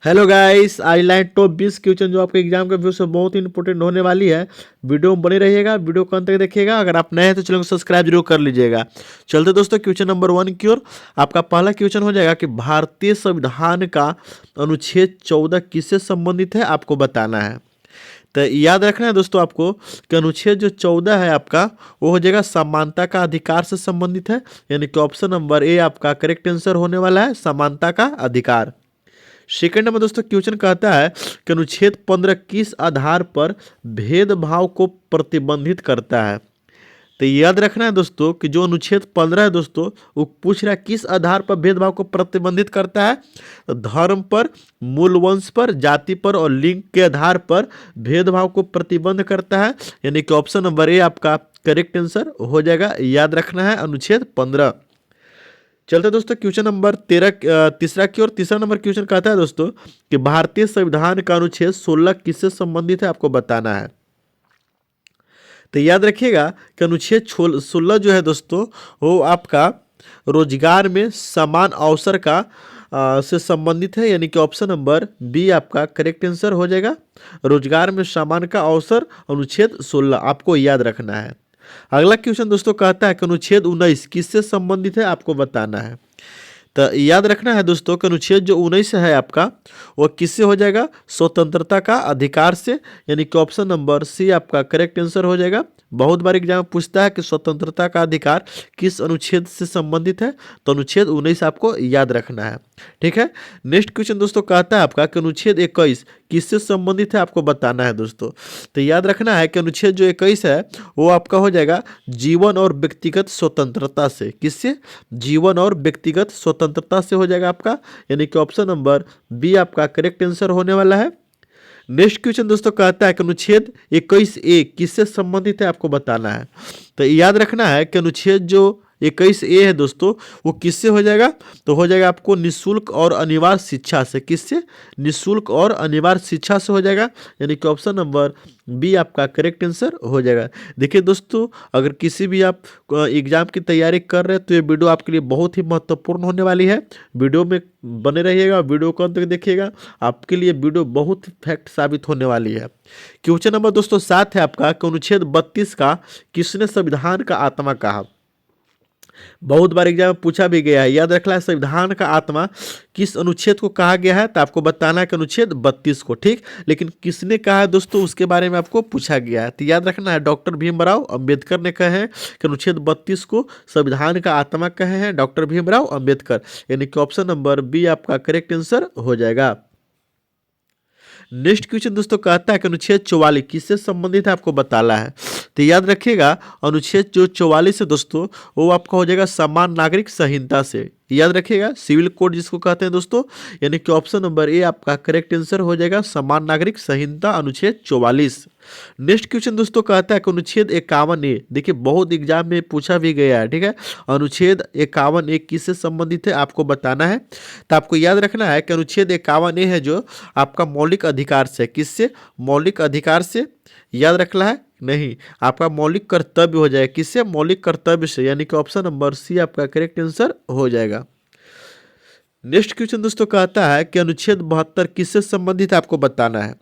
Hello guys, आज line top 20 question जो आपके एग्जाम के व्यू से बहुत ही इंपॉर्टेंट होने वाली है। वीडियो में बने रहिएगा, वीडियो को अंत तक देखिएगा। अगर आप नए हैं तो चैनल को सब्सक्राइब जरूर कर लीजिएगा। चलते दोस्तों क्वेश्चन नंबर 1 की ओर। आपका पहला क्वेश्चन हो जाएगा कि भारतीय संविधान का अनुच्छेद 14 किससे संबंधित है, आपको बताना है। तो याद रखना है दोस्तों आपको कि अनुच्छेद जो 14 है आपका, वो हो जाएगा समानता का अधिकार से संबंधित है। यानी कि ऑप्शन नंबर ए आपका करेक्ट आंसर होने वाला है, समानता का अधिकार। सेकंड नंबर दोस्तों क्वेश्चन कहता है कि अनुच्छेद 15 किस आधार पर भेदभाव को प्रतिबंधित करता है। तो याद रखना है दोस्तों कि जो अनुच्छेद 15 है दोस्तों, वो पूछ रहा है किस आधार पर भेदभाव को प्रतिबंधित करता है। तो धर्म पर, मूल वंश पर, जाति पर और लिंग के आधार पर भेदभाव को प्रतिबंध करता है। यानी कि ऑप्शन नंबर ए आपका करेक्ट आंसर हो जाएगा। याद रखना है अनुच्छेद 15। चलते दोस्तों क्वेश्चन नंबर 13 तीसरा की ओर। तीसरा नंबर क्वेश्चन कहता है दोस्तों कि भारतीय संविधान का अनुच्छेद 16 किससे संबंधित है, आपको बताना है। तो याद रखिएगा कि अनुच्छेद 16 जो है दोस्तों, वो आपका रोजगार में समान अवसर का से संबंधित है। यानी कि ऑप्शन नंबर बी आपका करेक्ट आंसर हो जाएगा। रोजगार में समान का अवसर अनुच्छेद 16 आपको याद रखना है। अगला क्वेश्चन दोस्तों कहता है कि अनुच्छेद 19 किससे संबंधित है, आपको बताना है। तो याद रखना है दोस्तों कि अनुच्छेद जो 19 है आपका, वो किससे हो जाएगा, स्वतंत्रता का अधिकार से। यानी कि ऑप्शन नंबर सी आपका करेक्ट आंसर हो जाएगा। बहुत बार एग्जाम पूछता है कि स्वतंत्रता का अधिकार किस अनुच्छेद से संबंधित है, तो अनुच्छेद 19 आपको याद रखना है। ठीक है। नेक्स्ट क्वेश्चन दोस्तों कहता है आपका कि अनुच्छेद 21 किससे संबंधित है, आपको बताना है दोस्तों। तो याद रखना है कि अनुच्छेद जो 21 है, वो आपका हो जाएगा जीवन और व्यक्तिगत स्वतंत्रता से। किससे? जीवन और व्यक्तिगत स्वतंत्रता से हो जाएगा आपका। यानी कि ऑप्शन नंबर बी आपका करेक्ट आंसर होने वाला है। नेक्स्ट क्वेश्चन दोस्तों कहता है कि अनुच्छेद 21A किससे संबंधित है, आपको बताना है। तो याद रखना है कि अनुच्छेद जो 21A है दोस्तों, वो किससे हो जाएगा, तो हो जाएगा आपको निःशुल्क और अनिवार्य शिक्षा से। किससे? निःशुल्क और अनिवार्य शिक्षा से हो जाएगा। यानी कि ऑप्शन नंबर बी आपका करेक्ट आंसर हो जाएगा। देखिए दोस्तों, अगर किसी भी आप एग्जाम की तैयारी कर रहे हैं तो ये वीडियो आपके लिए बहुत ही महत्वपूर्ण होने वाली है। वीडियो में बने रहिएगा, वीडियो को अंत तक देखिएगा। आपके लिए वीडियो बहुत फैक्ट साबित होने वाली है। क्वेश्चन नंबर दोस्तों 7 है आपका कि अनुच्छेद 32 का किसने संविधान का आत्मा कहा। बहुत बार एग्जाम में पूछा भी गया है। याद रखना है संविधान का आत्मा किस अनुच्छेद को कहा गया है, तो आपको बताना है कि अनुच्छेद 32 को। ठीक, लेकिन किसने कहा है दोस्तों, उसके बारे में आपको पूछा गया है। तो याद रखना है डॉक्टर भीमराव अंबेडकर ने कहे हैं कि अनुच्छेद 32 को संविधान का आत्मा कहे हैं डॉक्टर भीमराव अंबेडकर। यानी कि ऑप्शन नंबर बी आपका करेक्ट आंसर हो जाएगा। नेक्स्ट क्वेश्चन दोस्तों कहता है कि अनुच्छेद 44 किससे संबंधित है, आपको बताना है। तो याद रखिएगा अनुच्छेद जो 44 है दोस्तों, वो आपका हो जाएगा समान नागरिक संहिता से। याद रखिएगा सिविल कोड जिसको कहते हैं दोस्तों। यानी कि ऑप्शन नंबर ए आपका करेक्ट आंसर हो जाएगा, समान नागरिक संहिता अनुच्छेद 44। नेक्स्ट क्वेश्चन दोस्तों कहता है कि अनुच्छेद 51A, देखिए बहुत एग्जाम में पूछा भी गया है। ठीक है, अनुच्छेद 51A किससे संबंधित है, आपको बताना है। तो आपको याद रखना है कि अनुच्छेद 51A है जो आपका मौलिक अधिकार से। किससे? मौलिक अधिकार से। याद रखना है नहीं, आपका मौलिक कर्तव्य हो जाएगा। किससे? मौलिक कर्तव्य से। यानी कि ऑप्शन नंबर सी आपका करेक्ट आंसर हो जाएगा। नेक्स्ट क्वेश्चन दोस्तों कहता है कि अनुच्छेद 72 किससे संबंधित है, आपको बताना है।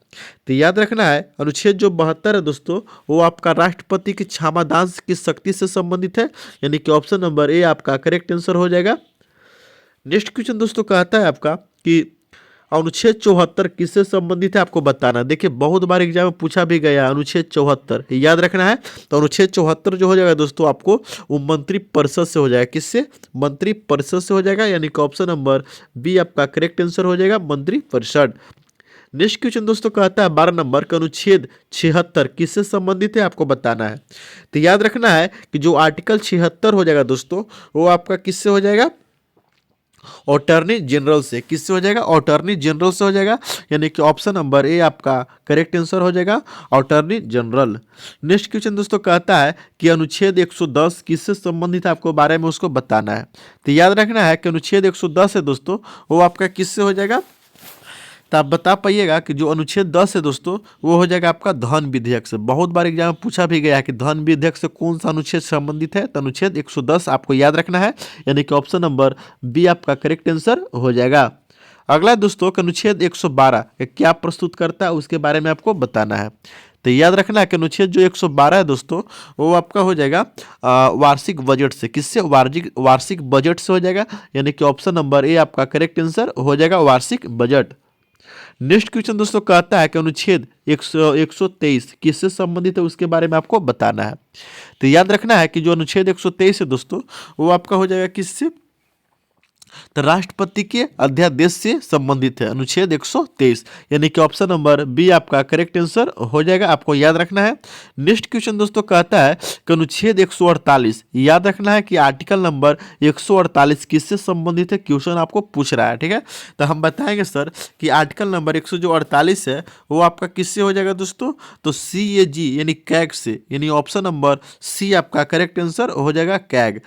तो याद रखना है अनुच्छेद जो 72 है दोस्तों, वो आपका राष्ट्रपति की क्षमादान की शक्ति से संबंधित है। यानी कि ऑप्शन नंबर ए आपका करेक्ट आंसर हो जाएगा। नेक्स्ट क्वेश्चन दोस्तों कहता है आपका कि अनुच्छेद 74 किससे संबंधित है, आपको बताना। देखिए बहुत बार एग्जाम में पूछा भी गया अनुच्छेद 74, याद रखना है। तो अनुच्छेद 74 जो हो जाएगा दोस्तों, आपको वो मंत्री परिषद से हो जाएगा। किससे? मंत्री परिषद से हो जाएगा। यानी कि ऑप्शन नंबर बी आपका करेक्ट आंसर हो जाएगा, मंत्री परिषद। नेक्स्ट क्वेश्चन दोस्तों कहता है 12 नंबर का अनुच्छेद 76 किससे संबंधित है, आपको बताना है। तो याद रखना है कि जो आर्टिकल 76 हो जाएगा दोस्तों, वो आपका किससे हो जाएगा, अटॉर्नी जनरल से। किससे हो जाएगा? अटॉर्नी जनरल से हो जाएगा। यानी कि ऑप्शन नंबर ए आपका करेक्ट आंसर हो जाएगा, अटॉर्नी जनरल। नेक्स्ट क्वेश्चन दोस्तों कहता है कि अनुच्छेद 110 किससे संबंधित है, आपको बारे में उसको बताना है। तो याद रखना है कि अनुच्छेद 110 है दोस्तों, वो आपका किससे हो जाएगा। तो आप बता पाइएगा कि जो अनुच्छेद 10 है दोस्तों, वो हो जाएगा आपका धन विधेयक से। बहुत बार एग्जाम में पूछा भी गया है कि धन विधेयक से कौन सा अनुच्छेद संबंधित है, तो अनुच्छेद 110 आपको याद रखना है। यानी कि ऑप्शन नंबर बी आपका करेक्ट आंसर हो जाएगा। अगला है दोस्तों कि अनुच्छेद 112 क्या प्रस्तुत करता है उसके बारे में आपको बताना है। तो याद रखना है कि अनुच्छेद जो 112 है दोस्तों वो आपका हो जाएगा वार्षिक बजट से। किससे? वार्षिक बजट से हो जाएगा, यानी कि ऑप्शन नंबर ए आपका करेक्ट आंसर हो जाएगा, वार्षिक बजट। नेक्स्ट क्वेश्चन दोस्तों कहता है कि अनुच्छेद 123 किससे संबंधित है उसके बारे में आपको बताना है। तो याद रखना है कि जो अनुच्छेद 123 है दोस्तों वो आपका हो जाएगा किससे? तो राष्ट्रपति के अध्यादेश से संबंधित है, अनुच्छेद 123, यानी कि ऑप्शन नंबर बी आपका करेक्ट आंसर हो जाएगा, आपको याद रखना है। नेक्स्ट क्वेश्चन दोस्तों कहता है कि अनुच्छेद 148, याद रखना है कि आर्टिकल नंबर 148 किससे संबंधित है, क्वेश्चन आपको पूछ रहा है, ठीक है। तो हम बताएंगे सर कि आर्टिकल नंबर 148 है वो आपका किससे हो जाएगा दोस्तों? तो CAG यानी कैग से, यानी ऑप्शन नंबर सी आपका करेक्ट आंसर हो जाएगा, कैग।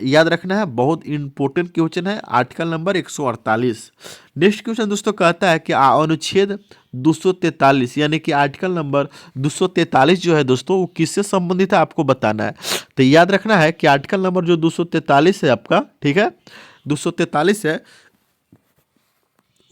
याद रखना है, बहुत इंपॉर्टेंट क्वेश्चन है, आर्टिकल नंबर 148। नेक्स्ट क्वेश्चन दोस्तों कहता है कि अनुच्छेद 243 यानी कि आर्टिकल नंबर 243 जो है दोस्तों वो किससे संबंधित है आपको बताना है। तो याद रखना है कि आर्टिकल नंबर जो 243 है आपका, ठीक है, 243 है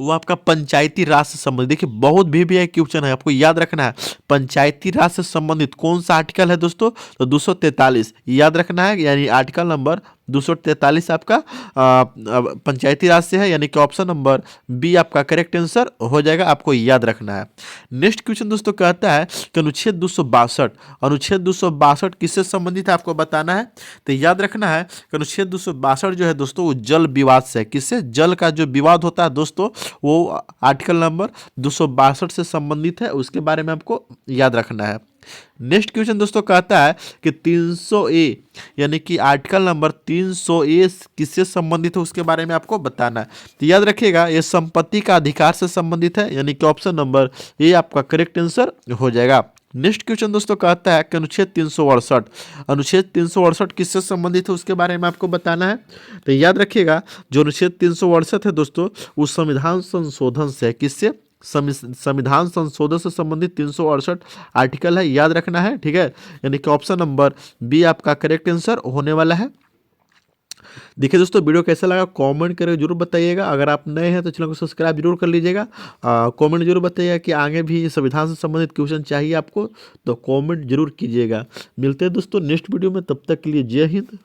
वो आपका पंचायती राज से संबंधित। देखिए बहुत भी क्वेश्चन है, आपको याद रखना है पंचायती राज से संबंधित कौन सा आर्टिकल है दोस्तों? तो 243 याद रखना है, यानी आर्टिकल नंबर 243 आपका पंचायती राज से है, यानी कि ऑप्शन नंबर बी आपका करेक्ट आंसर हो जाएगा, आपको याद रखना है। नेक्स्ट क्वेश्चन दोस्तों कहता है कि अनुच्छेद 262 किससे संबंधित है आपको बताना है। तो याद रखना है कि अनुच्छेद 262 जो है दोस्तों वो जल विवाद से है। किससे? जल का जो विवाद होता है दोस्तों वो आर्टिकल नंबर 262 से संबंधित है, उसके बारे में आपको याद रखना है। नेक्स्ट क्वेश्चन दोस्तों कहता है कि 300A यानी कि आर्टिकल नंबर 300A किससे संबंधित है उसके बारे में आपको बताना है। तो याद रखिएगा ये संपत्ति का अधिकार से संबंधित है, यानी कि ऑप्शन नंबर ए आपका करेक्ट आंसर हो जाएगा। नेक्स्ट क्वेश्चन दोस्तों कहता है कि अनुच्छेद 368 किससे संबंधित है उसके बारे में आपको बताना है। तो याद रखिएगा जो अनुच्छेद 368 है दोस्तों वो संविधान संशोधन से है। किससे? संविधान संशोधन से संबंधित 368 आर्टिकल है, याद रखना है, ठीक है, यानी कि ऑप्शन नंबर बी आपका करेक्ट आंसर होने वाला है। देखिए दोस्तों वीडियो कैसा लगा कमेंट करके जरूर बताइएगा। अगर आप नए हैं तो चैनल को सब्सक्राइब जरूर कर लीजिएगा। कमेंट जरूर बताइएगा कि आगे भी संविधान से संबंधित क्वेश्चन चाहिए आपको, तो कमेंट जरूर कीजिएगा। मिलते हैं दोस्तों नेक्स्ट वीडियो में, तब तक के लिए जय हिंद,